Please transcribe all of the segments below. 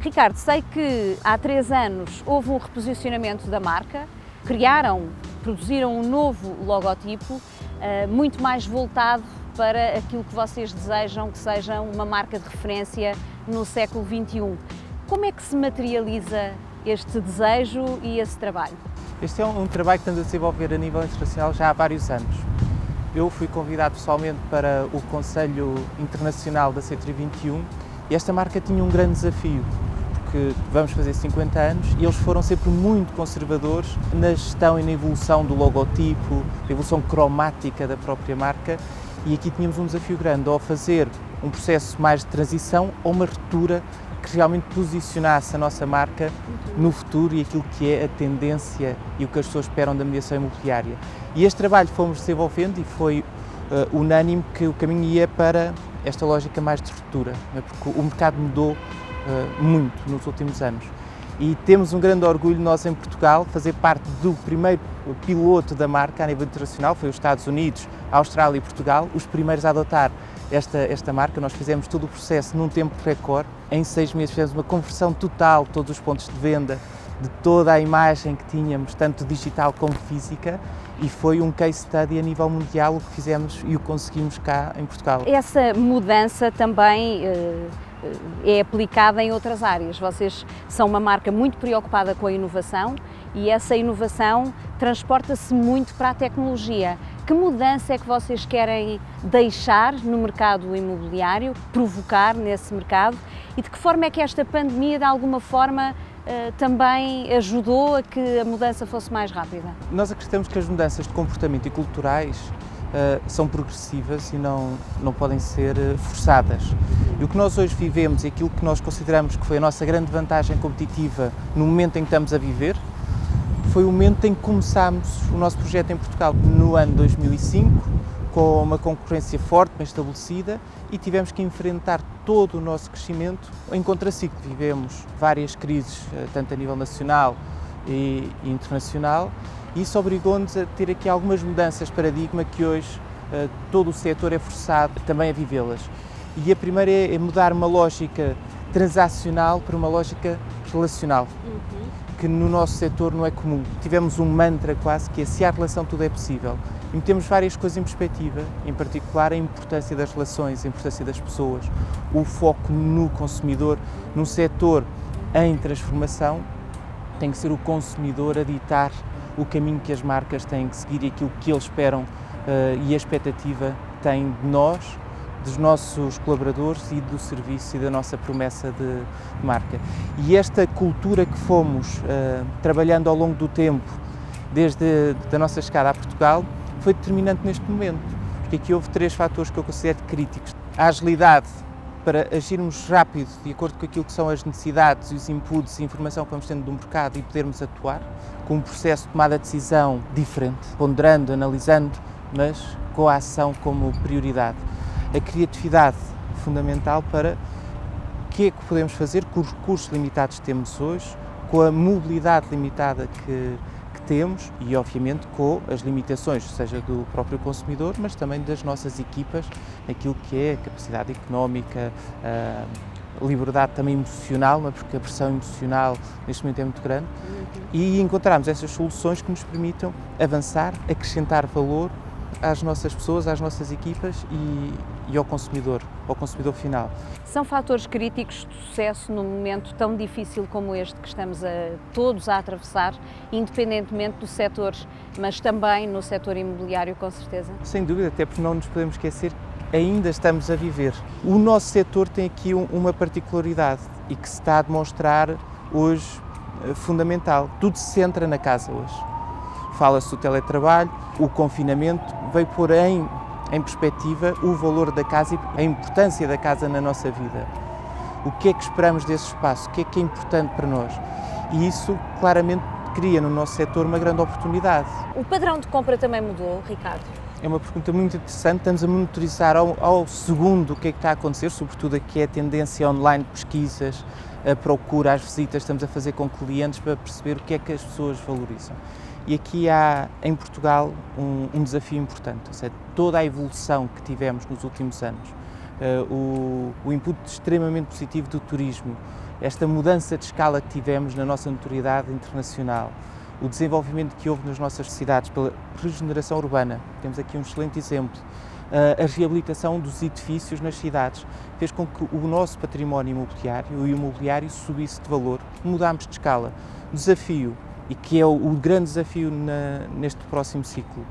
Ricardo, sei que há 3 anos houve um reposicionamento da marca, produziram um novo logotipo, muito mais voltado para aquilo que vocês desejam que seja uma marca de referência no século XXI. Como é que se materializa este desejo e esse trabalho? Este é um trabalho que estamos a desenvolver a nível internacional já há vários anos. Eu fui convidado pessoalmente para o Conselho Internacional da C321 e esta marca tinha um grande desafio, porque vamos fazer 50 anos e eles foram sempre muito conservadores na gestão e na evolução do logotipo, na evolução cromática da própria marca, e aqui tínhamos um desafio grande, ao fazer um processo mais de transição ou uma ruptura que realmente posicionasse a nossa marca no futuro e aquilo que é a tendência e o que as pessoas esperam da mediação imobiliária. E este trabalho fomos desenvolvendo e foi unânime que o caminho ia para esta lógica mais de ruptura, porque o mercado mudou muito nos últimos anos. E temos um grande orgulho, nós em Portugal, fazer parte do primeiro piloto da marca a nível internacional, foi os Estados Unidos, a Austrália e Portugal, os primeiros a adotar esta marca. Nós fizemos todo o processo num tempo recorde, em 6 meses fizemos uma conversão total de todos os pontos de venda, de toda a imagem que tínhamos, tanto digital como física, e foi um case study a nível mundial o que fizemos e o conseguimos cá em Portugal. Essa mudança também é aplicada em outras áreas. Vocês são uma marca muito preocupada com a inovação e essa inovação transporta-se muito para a tecnologia. Que mudança é que vocês querem deixar no mercado imobiliário, provocar nesse mercado, e de que forma é que esta pandemia, de alguma forma, também ajudou a que a mudança fosse mais rápida? Nós acreditamos que as mudanças de comportamento e culturais são progressivas e não podem ser forçadas. E o que nós hoje vivemos e aquilo que nós consideramos que foi a nossa grande vantagem competitiva no momento em que estamos a viver, foi o momento em que começámos o nosso projeto em Portugal no ano 2005, com uma concorrência forte, bem estabelecida, e tivemos que enfrentar todo o nosso crescimento em contraciclo. Vivemos várias crises, tanto a nível nacional e internacional, e isso obrigou-nos a ter aqui algumas mudanças de paradigma que hoje todo o setor é forçado também a vivê-las. E a primeira é mudar uma lógica transacional para uma lógica relacional, que no nosso setor não é comum. Tivemos um mantra quase que é: se há relação, tudo é possível. E metemos várias coisas em perspectiva, em particular a importância das relações, a importância das pessoas, o foco no consumidor. Num setor em transformação, tem que ser o consumidor a ditar o caminho que as marcas têm que seguir e aquilo que eles esperam e a expectativa têm de nós, dos nossos colaboradores e do serviço e da nossa promessa de marca. E esta cultura que fomos trabalhando ao longo do tempo, desde a nossa chegada a Portugal, foi determinante neste momento, porque aqui houve 3 fatores que eu considero críticos. A agilidade para agirmos rápido, de acordo com aquilo que são as necessidades e os inputs e informação que vamos tendo do mercado e podermos atuar, com um processo de tomada de decisão diferente, ponderando, analisando, mas com a ação como prioridade. A criatividade fundamental para o que é que podemos fazer com os recursos limitados que temos hoje, com a mobilidade limitada que temos e, obviamente, com as limitações, seja do próprio consumidor, mas também das nossas equipas, aquilo que é a capacidade económica, a liberdade também emocional, porque a pressão emocional neste momento é muito grande, e encontrarmos essas soluções que nos permitam avançar, acrescentar valor às nossas pessoas, às nossas equipas e ao consumidor final. São fatores críticos de sucesso num momento tão difícil como este que estamos todos a atravessar, independentemente do setor, mas também no setor imobiliário, com certeza? Sem dúvida, até porque não nos podemos esquecer que ainda estamos a viver. O nosso setor tem aqui uma particularidade e que se está a demonstrar hoje fundamental. Tudo se centra na casa hoje. Fala-se do teletrabalho, o confinamento veio pôr em perspectiva o valor da casa e a importância da casa na nossa vida. O que é que esperamos desse espaço? O que é importante para nós? E isso claramente cria no nosso setor uma grande oportunidade. O padrão de compra também mudou, Ricardo? É uma pergunta muito interessante. Estamos a monitorizar ao segundo o que é que está a acontecer, sobretudo aqui é a tendência online de pesquisas, a procura, as visitas, estamos a fazer com clientes para perceber o que é que as pessoas valorizam. E aqui há, em Portugal, um desafio importante, ou seja, toda a evolução que tivemos nos últimos anos, o input extremamente positivo do turismo, esta mudança de escala que tivemos na nossa notoriedade internacional, o desenvolvimento que houve nas nossas cidades pela regeneração urbana, temos aqui um excelente exemplo, a reabilitação dos edifícios nas cidades, fez com que o nosso património imobiliário, o imobiliário, subisse de valor, mudámos de escala. O desafio, e que é o grande desafio neste próximo ciclo,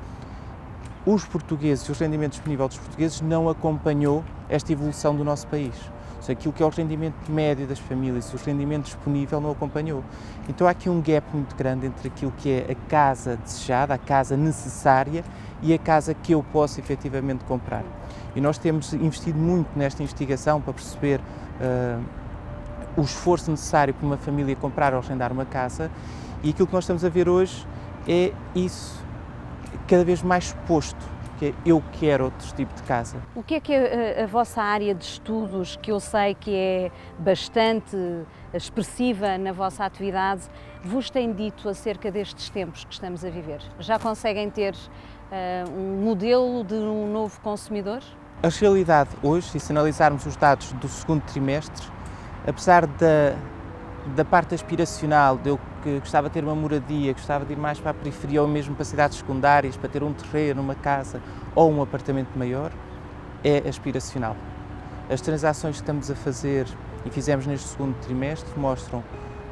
os portugueses e os rendimentos disponíveis dos portugueses não acompanhou esta evolução do nosso país. Ou seja, aquilo que é o rendimento médio das famílias, o rendimento disponível não acompanhou. Então há aqui um gap muito grande entre aquilo que é a casa desejada, a casa necessária e a casa que eu posso efetivamente comprar. E nós temos investido muito nesta investigação para perceber o esforço necessário para uma família comprar ou arrendar uma casa, e aquilo que nós estamos a ver hoje é isso cada vez mais exposto, que é eu quero outro tipo de casa. O que é a vossa área de estudos, que eu sei que é bastante expressiva na vossa atividade, vos tem dito acerca destes tempos que estamos a viver? Já conseguem ter um modelo de um novo consumidor? A realidade hoje, e se analisarmos os dados do segundo trimestre, apesar da parte aspiracional, de eu que gostava de ter uma moradia, gostava de ir mais para a periferia ou mesmo para cidades secundárias, para ter um terreno, uma casa ou um apartamento maior, é aspiracional. As transações que estamos a fazer e fizemos neste segundo trimestre mostram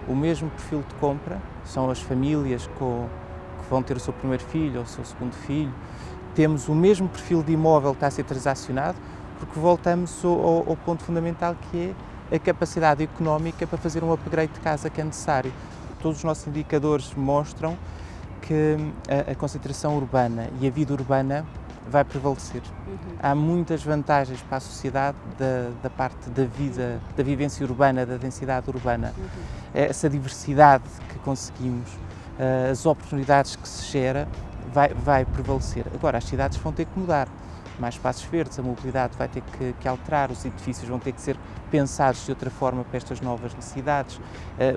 o mesmo perfil de compra, são as famílias que vão ter o seu primeiro filho ou o seu segundo filho. Temos o mesmo perfil de imóvel que está a ser transacionado, porque voltamos ao ponto fundamental, que é a capacidade económica para fazer um upgrade de casa que é necessário. Todos os nossos indicadores mostram que a concentração urbana e a vida urbana vai prevalecer. Há muitas vantagens para a sociedade da parte da vida, da vivência urbana, da densidade urbana. Essa diversidade que conseguimos, as oportunidades que se gera, vai prevalecer. Agora, as cidades vão ter que mudar. Mais espaços verdes, a mobilidade vai ter que alterar, os edifícios vão ter que ser pensados de outra forma para estas novas necessidades.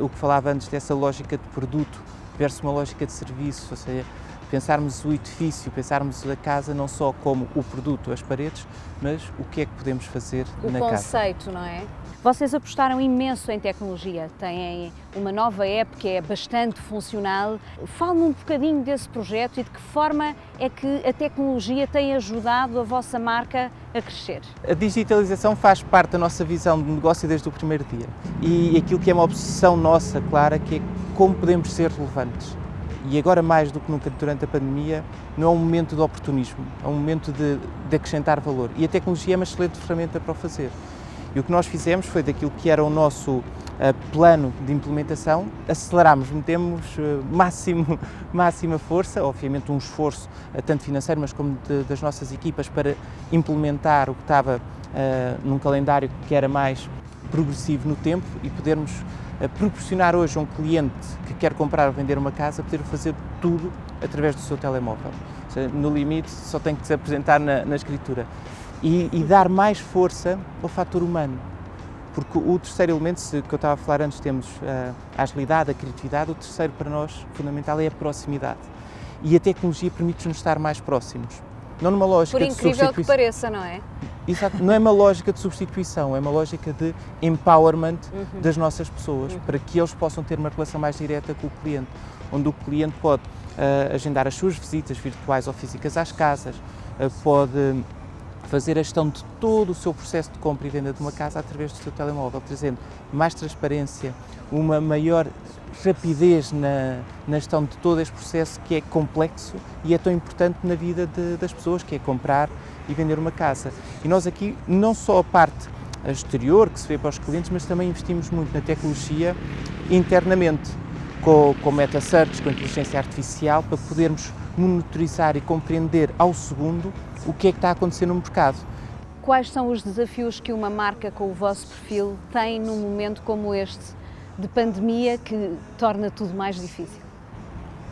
O que falava antes dessa lógica de produto versus uma lógica de serviço, ou seja, pensarmos o edifício, pensarmos a casa não só como o produto, as paredes, mas o que é que podemos fazer na casa. O conceito, não é? Vocês apostaram imenso em tecnologia, têm uma nova app que é bastante funcional. Fale-me um bocadinho desse projeto e de que forma é que a tecnologia tem ajudado a vossa marca a crescer. A digitalização faz parte da nossa visão de negócio desde o primeiro dia, e aquilo que é uma obsessão nossa, clara, que é como podemos ser relevantes. E agora, mais do que nunca durante a pandemia, não é um momento de oportunismo, é um momento de acrescentar valor, e a tecnologia é uma excelente ferramenta para o fazer. E o que nós fizemos foi, daquilo que era o nosso plano de implementação, aceleramos, metemos máxima força, obviamente um esforço tanto financeiro, mas como das nossas equipas, para implementar o que estava num calendário que era mais progressivo no tempo, e podermos proporcionar hoje a um cliente que quer comprar ou vender uma casa, poder fazer tudo através do seu telemóvel. Ou seja, no limite, só tem que se apresentar na escritura. E dar mais força ao fator humano, porque o terceiro elemento, que eu estava a falar antes, temos a agilidade, a criatividade. O terceiro para nós fundamental é a proximidade, e a tecnologia permite-nos estar mais próximos, não numa lógica de substituição. Por incrível que pareça, não é? Exato, não é uma lógica de substituição, é uma lógica de empowerment das nossas pessoas, para que eles possam ter uma relação mais direta com o cliente, onde o cliente pode agendar as suas visitas virtuais ou físicas às casas, pode fazer a gestão de todo o seu processo de compra e venda de uma casa através do seu telemóvel, trazendo mais transparência, uma maior rapidez na gestão de todo este processo, que é complexo e é tão importante na vida das pessoas, que é comprar e vender uma casa. E nós aqui, não só a parte exterior que se vê para os clientes, mas também investimos muito na tecnologia internamente, com meta search, com inteligência artificial, para podermos monitorizar e compreender ao segundo o que é que está a acontecer no mercado. Quais são os desafios que uma marca com o vosso perfil tem num momento como este de pandemia, que torna tudo mais difícil?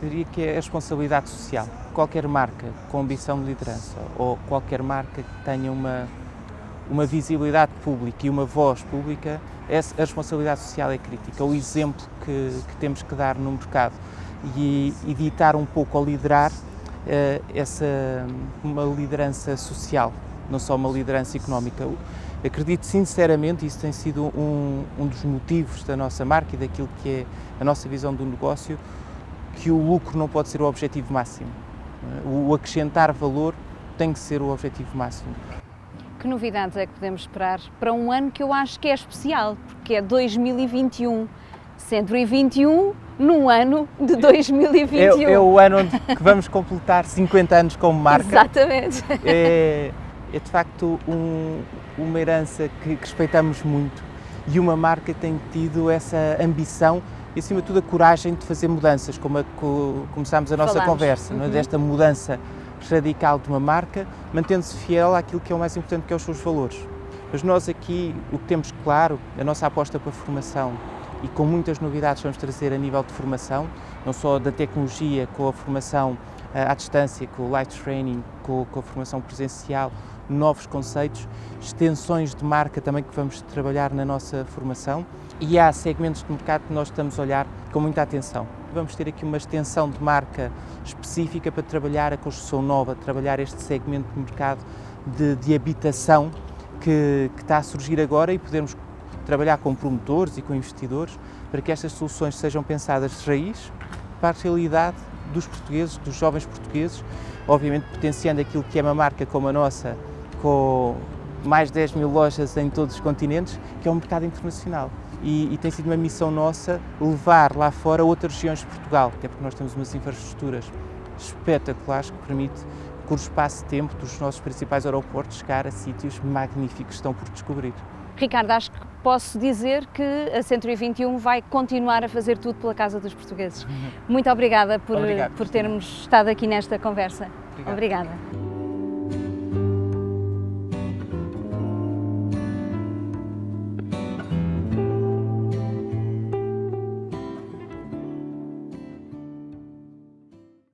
Eu diria que é a responsabilidade social. Qualquer marca com ambição de liderança, ou qualquer marca que tenha uma visibilidade pública e uma voz pública, a responsabilidade social é crítica. O exemplo que temos que dar no mercado e ditar um pouco, ao liderar, uma liderança social, não só uma liderança económica. Acredito sinceramente, isso tem sido um dos motivos da nossa marca e daquilo que é a nossa visão do negócio, que o lucro não pode ser o objetivo máximo. O acrescentar valor tem que ser o objetivo máximo. Que novidades é que podemos esperar para um ano que eu acho que é especial, porque é 2021, 121 num ano de 2021. É o ano onde que vamos completar 50 anos como marca. Exatamente. É de facto uma herança que respeitamos muito e uma marca que tem tido essa ambição e, acima de tudo, a coragem de fazer mudanças, como começámos a nossa conversa, não é? Desta mudança radical de uma marca, mantendo-se fiel àquilo que é o mais importante, que é os seus valores. Mas nós aqui, o que temos claro, a nossa aposta para a formação, e com muitas novidades vamos trazer a nível de formação, não só da tecnologia, com a formação à distância, com o live training, com a formação presencial, novos conceitos, extensões de marca também que vamos trabalhar na nossa formação, e há segmentos de mercado que nós estamos a olhar com muita atenção. Vamos ter aqui uma extensão de marca específica para trabalhar a construção nova, trabalhar este segmento de mercado de habitação que está a surgir agora e podermos trabalhar com promotores e com investidores para que estas soluções sejam pensadas de raiz para a realidade dos portugueses, dos jovens portugueses, obviamente potenciando aquilo que é uma marca como a nossa, com mais de 10 mil lojas em todos os continentes, que é um mercado internacional. E tem sido uma missão nossa levar lá fora outras regiões de Portugal, até porque nós temos umas infraestruturas espetaculares que permitem, com o espaço de tempo dos nossos principais aeroportos, chegar a sítios magníficos que estão por descobrir. Ricardo, acho que posso dizer que a 121 vai continuar a fazer tudo pela Casa dos Portugueses. Muito obrigada por termos estado aqui nesta conversa. Obrigado. Obrigada.